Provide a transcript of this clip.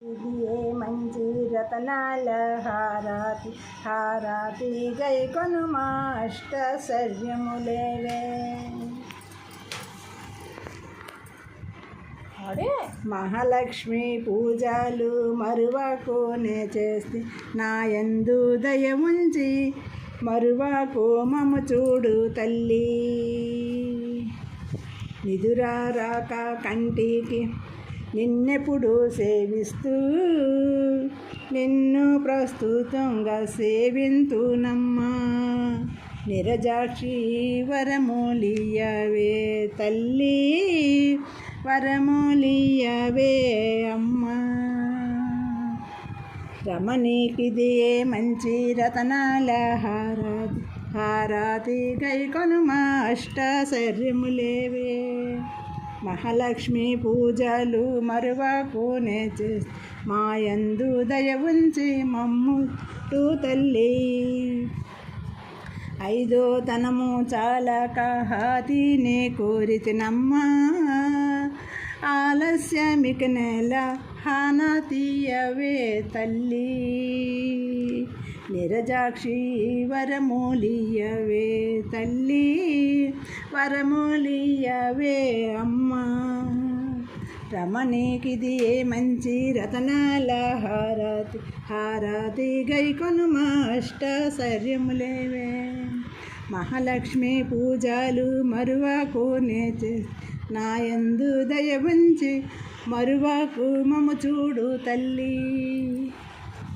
ఇది ఏ మంచి రతనాల హారతి హారతి గై కొనుమా అష్టైశ్వర్యములేవే. మహాలక్ష్మి పూజలు మరువకోనే చేస్తే నాయందు దయ ఉంచి మరువకు మము చూడు తల్లి. నిదురారాక కంటికి నిన్నెప్పుడు సేవిస్తూ నిన్ను ప్రస్తుతంగా సేవింతునమ్మా. నిరజాక్షి వరములియవే తల్లి, వరములియవే అమ్మా. రమణీకిదే మంచి రతనాల హారతి హారతి గై కొనుమా అష్టైశ్వర్యములేవే. మహాలక్ష్మి పూజలు మరువకోనే చేస్తే మాయందు దయ ఉంచి మమ్ముటు తల్లి. ఐదో తనము చాలక హాతినే కోరితినమ్మా. ఆలస్యమిక నెల హానతీయవే తల్లి. నిరజాక్షి వరములియవే తల్లి, వరములియవే అమ్మా. రమణీకిది మంచి రతనాల హారతి హారతి గై కొనుమా అష్టైశ్వర్యములేవే. మహాలక్ష్మి పూజలు మరువకోనే చేస్తే నాయందు దయ ఉంచి మరువకు మము చూడు తల్లి.